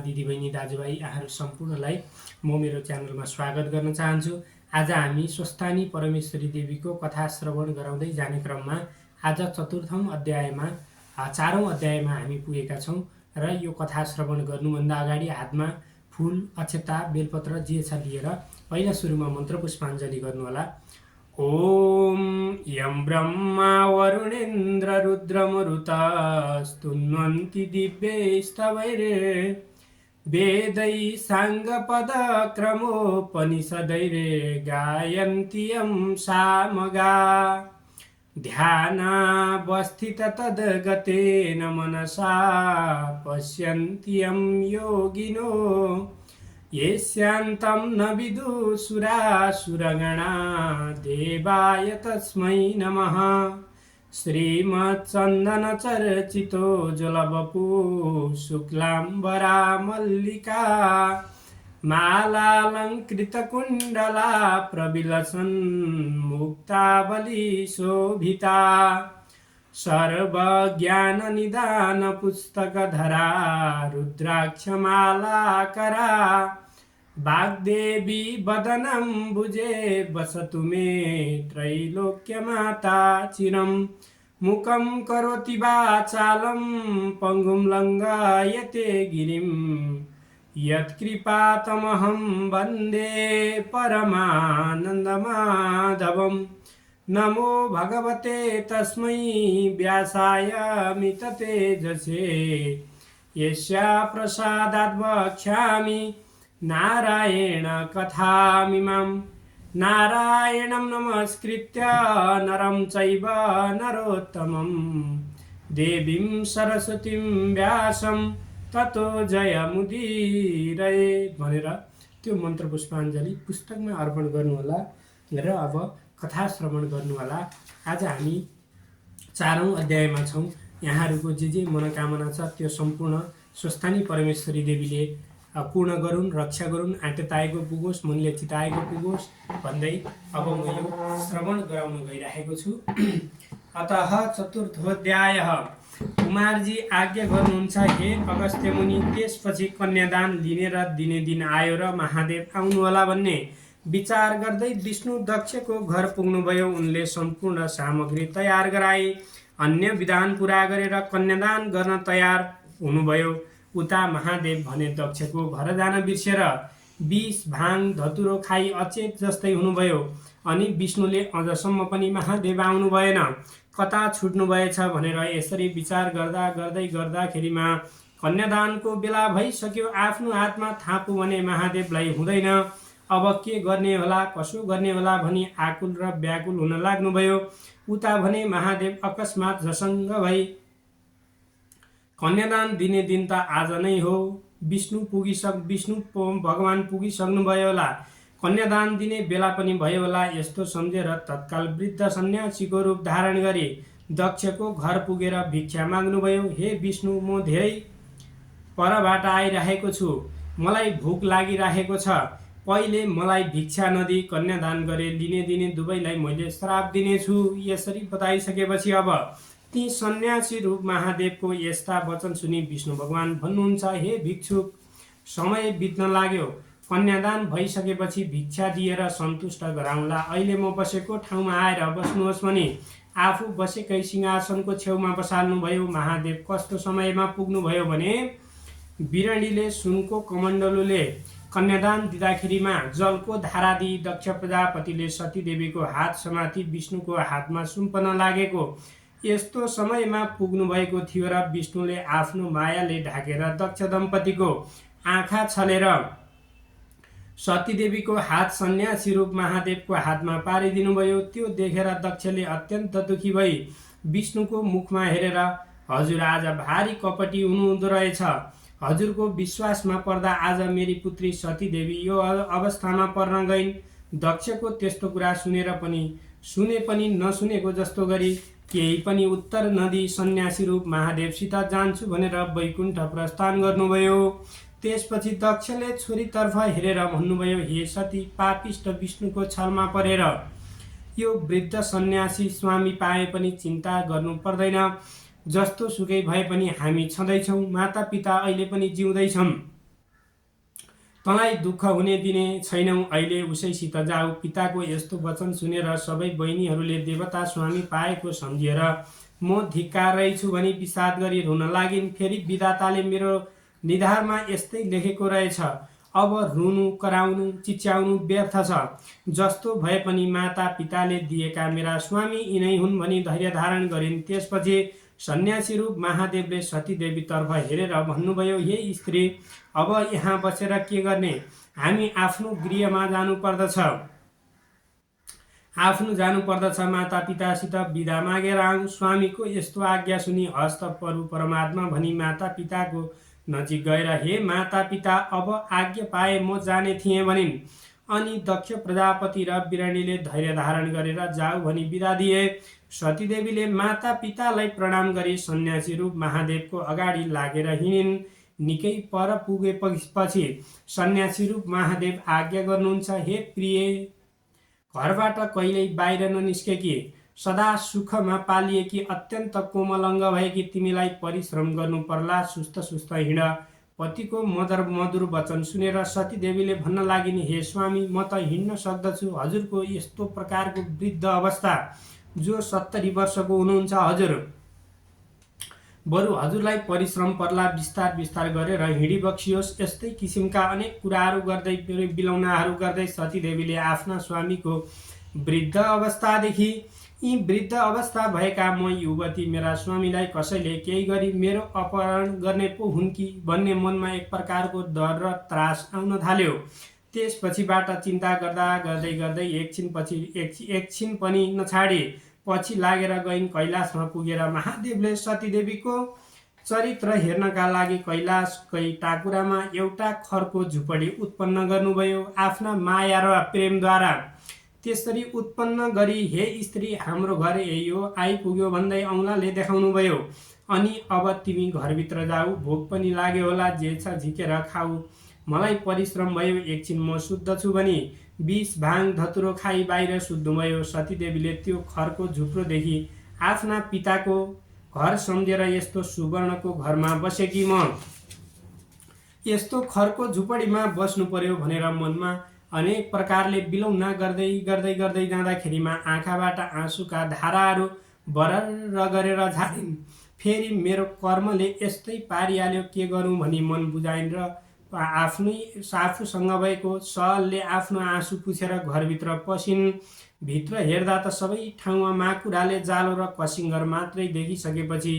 दिदीबहिनी दाजुभाइ यहाँहरू सम्पूर्णलाई म मेरो च्यानलमा स्वागत गर्न चाहन्छु। आज हामी स्वस्थानी परमेश्वरी देवीको कथा श्रवण गराउँदै जाने क्रममा आज चतुर्थौं अध्यायमा चारौं अध्यायमा हामी पुगेका छौं र यो कथा श्रवण गर्नुभन्दा अगाडि हातमा फूल, अक्षता, बेलपत्र जे छ लिएर पहिला सुरुमा मन्त्र पुष्पाञ्जली गर्नुहोला। ओम यं ब्रह्मा वरुणेन्द्र रुद्रमरुता स्तुन्वन्ति दिव्यैस्तवैरे वेदै साङ्गपदक्रमोपनिषदैरे गायन्ति यं सामगा ध्यानावस्थित तद्गतेन मनसा पश्यन्ति यं योगिनो येस्यान्तं न विदुषुरासुरगणा देवाय तस्मै नमः। श्रीमच्चन्दनचर्चितो जलवपु शुक्लाम्बरा मल्लिका मालालङ्कृतकुण्डला प्रविलसन् मुक्तावली शोभिता सर्वज्ञाननिदान पुस्तकधरा रुद्राक्षमालाकरा वाग्देवी वदनम्बुजे वसतु मे त्रैलोक्यमाता चिरं मुखं करोति वाचालं पङ्गुं लङ्घयते गिरिं यत्कृपातमहं वन्दे परमानन्दमाधवम्। नमो भगवते तस्मै व्यासाय मिततेजसे यस्या प्रसादात् वक्ष्यामि नारायण कथामिमाम्। नारायणं नमस्कृत्य नरं चैव नरोत्तमं देवीं सरस्वतीं व्यासं ततो जयमुदीरये भनेर त्यो मन्त्र पुष्पाञ्जली पुस्तकमा अर्पण गर्नुहोला र अब कथा श्रवण गर्नुहोला। आज हामी चारौं अध्यायमा छौं। यहाँहरूको जे मनोकामना छ त्यो सम्पूर्ण स्वस्थानी परमेश्वरी देवीले पूर्ण गरून्, रक्षा गरून्, आँटेताएको पुगोस्, मनले चिताएको पुगोस् भन्दै अब म यो श्रवण गराउन गइरहेको छु। अतः चतुर्थोऽध्यायः। कुमारजी आज्ञा गर्नुहुन्छ हे अगस्त्य मुनि। त्यसपछि कन्यादान लिने र दिने दिन आयो र महादेव आउनुहोला भन्ने विचार गर्दै विष्णु दक्षको घर पुग्नुभयो। उनले सम्पूर्ण सामग्री तयार गराए, अन्य विधान पूरा गरेर कन्यादान गर्न तयार हुनुभयो। उता महादेव भने दक्षको घर जान बिर्सेर विष भाङ धतुरो खाई अचेत जस्तै हुनुभयो। अनि विष्णुले अझसम्म पनि महादेव आउनु भएन, कता छुट्नु भएछ भनेर यसरी विचार गर्दाखेरिमा कन्यादानको बेला भइसक्यो। आफ्नो हातमा थापु भने महादेवलाई हुँदैन। अब के गर्ने होला, कसो गर्ने होला भनी आकुल र व्याकुल हुन लाग्नुभयो। उता भने महादेव अकस्मात झसङ्ग भई कन्यादान दिने दिन त आज नै हो, विष्णु भगवान पुगिसक्नुभयो होला, कन्यादान दिने बेला पनि भयो होला। यस्तो सम्झेर तत्काल वृद्ध सन्यासीको रूप धारण गरी दक्षको घर पुगेर भिक्षा माग्नुभयो। हे विष्णु, म धेरै परबाट आइरहेको छु, मलाई भोक लागिरहेको छ। पहिले मलाई भिक्षा नदिई कन्यादान गरे लिने दिने दुवैलाई मैले श्राप दिनेछु। यसरी बताइसकेपछि अब ती सन्यासी रूप महादेवको यस्ता वचन सुनि विष्णु भगवान भन्नुहुन्छ, हे भिक्षुक, समय बित्न लाग्यो। कन्यादान भइसकेपछि भिक्षा दिएर सन्तुष्ट गराउँला। अहिले म बसेको ठाउँमा आएर बस्नुहोस् भनी आफू बसेकै सिंहासनको छेउमा बसाल्नुभयो। महादेव कस्तो समयमा पुग्नुभयो भने बिरणीले सुनको कमण्डलुले कन्यादान दिँदाखेरिमा जलको धारा दिई दक्ष प्रजापतिले सतीदेवीको हात समाती विष्णुको हातमा सुम्पन लागेको यस्तो समयमा पुग्नु भएको थियो र विष्णुले आफ्नो मायाले ढाकेर दक्ष दम्पतिको आँखा छलेर सतीदेवीको हात सन्यासी रूप महादेवको हातमा पारिदिनुभयो। त्यो देखेर दक्षले अत्यन्त दुखी भई विष्णुको मुखमा हेरेर, हजुर आज भारी कपटी हुनुहुँदो रहेछ। हजुरको विश्वासमा पर्दा आज मेरी पुत्री सतीदेवी यो अवस्थामा पर्न गइन्। दक्षको त्यस्तो कुरा सुने पनि नसुनेको जस्तो गरी केही पनि उत्तर नदिई सन्यासी रूप महादेवसित जान्छु भनेर वैकुण्ठ प्रस्थान गर्नुभयो। त्यसपछि दक्षले छोरीतर्फ हेरेर भन्नुभयो, हे सती, पापिष्ट विष्णुको छलमा परेर यो वृद्ध सन्यासी स्वामी पाए पनि चिन्ता गर्नु पर्दैन। जस्तो सुकै भए पनि हामी छँदैछौँ, माता पिता अहिले पनि जिउँदैछौँ। तँलाई दुःख हुने दिने छैनौ अहिले, उसैसित जाऊ। पिताको यस्तो वचन सुनेर सबै बहिनीहरूले देवता स्वामी पाएको सम्झिएर म धिक्कारै छु भनी विषाद गरी रुन लागिन्। फेरि विधाताले मेरो निधारमा यस्तै लेखेको रहेछ, अब रुनु कराउनु चिच्याउनु व्यर्थ छ। जस्तो भए पनि माता पिताले दिएका मेरा स्वामी यिनै हुन् भनी धैर्य धारण गरिन्। त्यसपछि सन्यासी रूप महादेवले सतीदेवीतर्फ हेरेर भन्नुभयो, हे स्त्री, अब यहाँ बसेर के गर्ने? हामी आफ्नो गृहमा जानुपर्दछ। माता पितासित बिदा मागेर आऊ। स्वामीको यस्तो आज्ञा सुनि हस्त प्रभु परमात्मा भनी माता पिताको नजिक गएर, हे माता पिता, अब आज्ञा पाए म जाने थिएँ भनिन्। अनि दक्ष प्रजापति र बिरानीले धैर्य धारण गरेर जाऊ भनी बिदा दिए। सतीदेवीले माता पितालाई प्रणाम गरी सन्यासी रूप महादेवको अगाडि लागेर हिँडिन्। निकै पर पुगेपछि सन्यासी रूप महादेव आज्ञा गर्नुहुन्छ, हे प्रिय, घरबाट कहिल्यै बाहिर ननिस्केकी, सदा सुखमा पालिएकी, अत्यन्त कोमलङ्ग भएकी तिमीलाई परिश्रम गर्नु पर्ला, सुस्त सुस्त हिँड। पतिको मधुर वचन सुनेर सतीदेवीले भन्न लागिन्, हे स्वामी, म त हिँड्न सक्दछु। हजुरको यस्तो प्रकारको वृद्ध अवस्था, जो 70 वर्षको हुनुहुन्छ, हजुर बरु हजुरलाई परिश्रम पर्ला, बिस्तार बिस्तार गरेर हिँडी बक्सियोस्। यस्तै किसिमका अनेक कुराहरू गर्दै बिलौनाहरू गर्दै सतीदेवीले आफ्ना स्वामीको वृद्ध अवस्थादेखि, यी वृद्ध अवस्था भएका म युवती मेरा स्वामीलाई कसैले केही गरी मेरो अपहरण गर्ने पो हुन् कि भन्ने मनमा एक प्रकारको डर र त्रास आउन थाल्यो। त्यसपछिबाट चिन्ता गर्दै गर्दै एकछिन पनि नछाडी पछि लागेर गइन्। कैलाशमा पुगेर महादेवले सतीदेवीको चरित्र हेर्नका लागि कैलाशकै टाकुरामा एउटा खरको झुपडी उत्पन्न गर्नुभयो आफ्ना माया र प्रेमद्वारा। त्यसरी उत्पन्न गरी, हे स्त्री, हाम्रो घर यही हो, आइपुग्यो भन्दै औँलाले देखाउनुभयो। अनि अब तिमी घरभित्र जाऊ, भोक पनि लाग्यो होला, जे छ झिकेर खाऊ, मलाई परिश्रम भयो, एकछिन म शुद्ध छु भनी विष भाङ धतुरो खाई बाहिर सुत्नुभयो। सतीदेवीले त्यो खरको झुप्रोदेखि आफ्ना पिताको घर सम्झेर, यस्तो सुवर्णको घरमा बसेकी म यस्तो खरको झुपडीमा बस्नु पर्यो भनेर मनमा अनेक प्रकारले बिलौना गर्दै जाँदाखेरिमा आँखाबाट आँसुका धाराहरू बरर गरेर झारिन्। फेरि मेरो कर्मले यस्तै पारिहाल्यो, के गरौँ भनी मन बुझाइन् र आफूसँग भएको सहलले आफ्नो आँसु पुछेर घरभित्र पसिन्। भित्र हेर्दा त सबै ठाउँमा माकुराले जालो र कसिङ्गर मात्रै देखिसकेपछि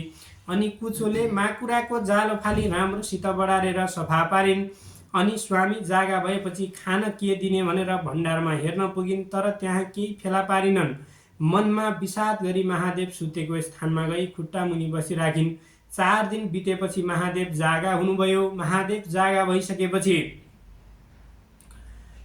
अनि कुचोले माकुराको जालो फाली राम्रोसित बढारेर सफा पारिन्। अनि स्वामी जागा भएपछि खान के दिने भनेर भण्डारमा हेर्न पुगिन्, तर त्यहाँ केही फेला पारिनन्। मनमा विषाद गरी महादेव सुतेको स्थानमा गई खुट्टा मुनि बसिराखिन्। 4 दिन बितेपछि महादेव जागा हुनुभयो। महादेव जागा भइसकेपछि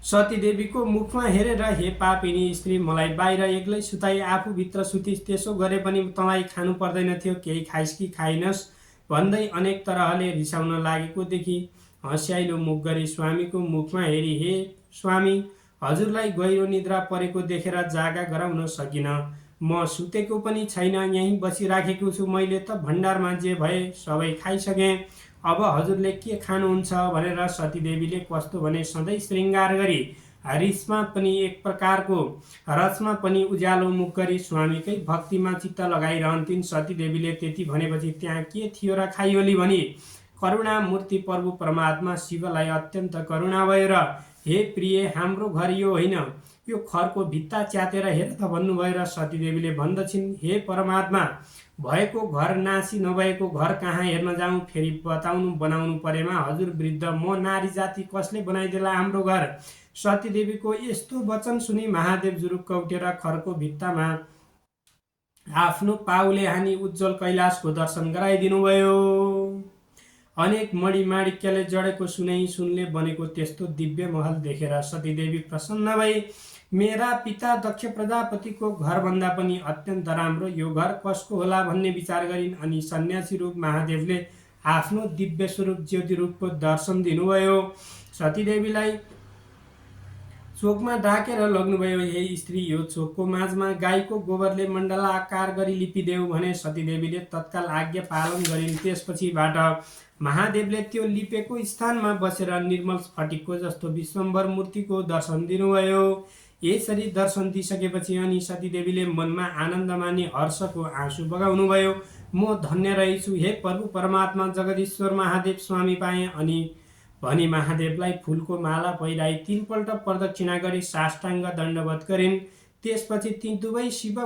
सतीदेवीको मुखमा हेरेर, हे पापिनी स्त्री, मलाई बाहिर एक्लै सुताई आफू भित्र सुतिस्, त्यसो गरे पनि तँलाई खानु पर्दैन थियो, केही खाइस् कि खाइनस् भन्दै अनेक तरहले रिसाउन लागेको देखि हँस्याइलो मुख गरी स्वामीको मुखमा हेरी, हे स्वामी, हजुरलाई गहिरो निद्रा परेको देखेर जागा गराउन सकिन। म सुतेको पनि छैन, यहीँ बसिराखेको छु। मैले त भण्डारमा जे भए सबै खाइसकेँ। अब हजुरले के खानुहुन्छ भनेर सतीदेवीले कस्तो भने सधैँ श्रृङ्गार गरी रिसमा पनि एक प्रकारको रसमा पनि उज्यालो मुख गरी स्वामीकै भक्तिमा चित्त लगाइरहन्थिन्। सतीदेवीले त्यति भनेपछि त्यहाँ के थियो र खाइयोली भनी करुणा मूर्ति प्रभु परमात्मा शिवलाई अत्यन्त करुणा भयो र, हे प्रिय, हाम्रो घर यो होइन, यो खरको भित्ता च्यातेर हेर त भन्नुभयो। र सतीदेवीले भन्दछिन्, हे परमात्मा, भएको घर नासी नभएको घर कहाँ हेर्न जाउँ? फेरि बनाउनु परेमा हजुर वृद्ध, म नारी जाति कसले बनाइदेला हाम्रो घर? सतीदेवीको यस्तो वचन सुनि महादेव जुरुक्क उठेर खरको भित्तामा आफ्नो पाउले हानी उज्जवल कैलाशको दर्शन गराइदिनु भयो। अनेक मणिमाणिक्यले जडेको सुनले बनेको त्यस्तो दिव्य महल देखेर सतीदेवी प्रसन्न भई, मेरा पिता दक्ष प्रजापतिको घरभन्दा पनि अत्यन्त राम्रो यो घर कसको होला भन्ने विचार गरिन्। अनि सन्यासी रूप महादेवले आफ्नो दिव्य स्वरूप ज्योति रूपको दर्शन दिनुभयो। सतीदेवीलाई चोकमा ढाकेर लग्नुभयो हे स्त्री। यो चोकको माझमा गाईको गोबरले मण्डला आकार गरी लिपिदेऊ भने सतीदेवीले तत्काल आज्ञा पालन गरिन्। त्यसपछिबाट महादेवले त्यो लिपेको स्थानमा बसेर निर्मल स्फटिकको जस्तो विश्वम्भर मूर्तिको दर्शन दिनुभयो। यसरी दर्शन दिइसकेपछि अनि सतीदेवीले मनमा आनन्द मानी हर्षको आँसु बगाउनुभयो। म धन्य रहेछु हे प्रभु परमात्मा जगदीश्वर महादेव स्वामी पाएँ अनि भनी महादेवलाई फुलको माला पहिराई 3 पल्ट प्रदक्षिणा गरी साष्टाङ्ग दण्डवत गरिन्। त्यसपछि ती दुवै शिव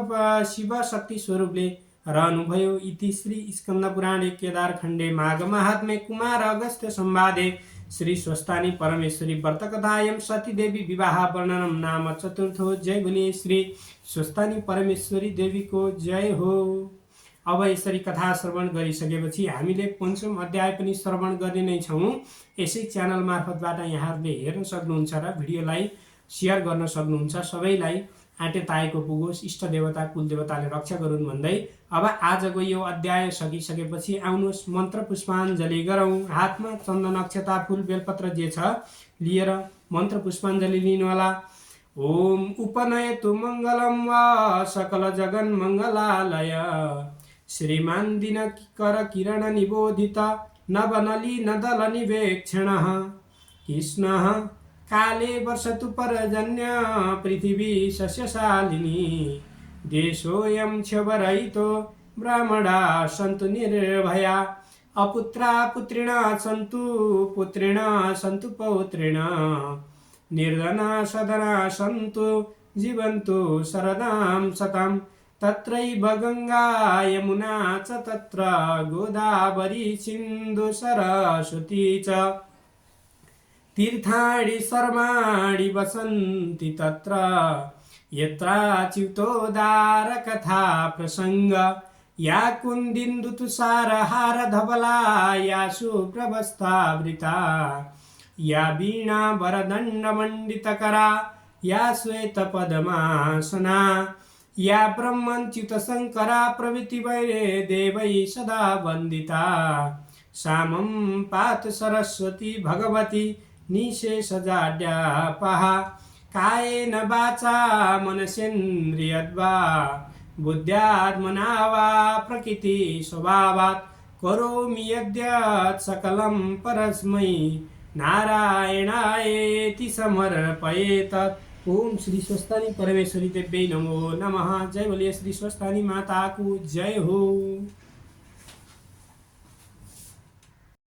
शक्ति स्वरूपले रहनुभयो। इति श्री स्कन्दपुराणे केदारखण्डे माघ महात्म्ये कुमार अगस्त्य संवादे श्री स्वस्थानी परमेश्वरी व्रतकथायां सतीदेवी विवाह वर्णनम नाम चतुर्थो। जय बोलिए श्री स्वस्थानी परमेश्वरी देवीको जय हो। अब यसरी कथा श्रवण गरिसकेपछि हामीले पञ्चम अध्याय पनि श्रवण गर्ने नै छौँ। यसै च्यानल मार्फतबाट यहाँहरूले हेर्न सक्नुहुन्छ र भिडियोलाई सेयर गर्न सक्नुहुन्छ। सबैलाई आँटे ताएको पुगोस्, इष्ट देवता कुलदेवताले रक्षा गरून् भन्दै अब आजको यो अध्याय सकिसकेपछि आउनुहोस् मन्त्र पुष्पाञ्जली गरौँ। हातमा चन्दन अक्षता फुल बेलपत्र जे छ लिएर मन्त्र पुष्पाञ्जली लिनुहोला। ओम उपनयतु मङ्गलम वा सकल जगन मङ्गलालय श्रीमान दिनकर किरण निबोधित नवनली नदल निवेक्षण कृष्ण काले वर्षतु पर्जन्य पृथिवी सस्यशालिनी देशोऽयं क्षवरहितो ब्राह्मणा सन्तु निर्भया अपुत्रा पुत्रिणा सन्तु पुत्रिणा सन्तु पौत्रिण निर्धना सदना सन्तु जीवन्तु शरदां शतम् तत्रैव गंगा यमुना च तत्र गोदावरी सिन्धु सरस्वती च तीर्थाणि सर्वाणि वसन्ति तत्र यत्राच्युतोदार कथा प्रसंग या कुन्दिन्दु तुषारहार धवला या शुभ्रवस्त्रावृता या वीणा वरदण्डमण्डितकरा या श्वेतपद्मासना या ब्रह्मच्युत शंकरा प्रभृति देवै सदा वन्दिता सामं पातु सरस्वती भगवती निशेषजाड्यापः कायेन वाचा मनसेन्द्रियद्वा बुद्ध्यात्मना वा प्रकृति स्वभावात् करोमि यद्यत् सकलं परस्मै नारायणायेति समर्पयेत्। ओम श्री स्वस्थानी परमेश्वरी देव्यै नमो नमः। जय बोलिए श्री स्वस्थानी माता को जय हो।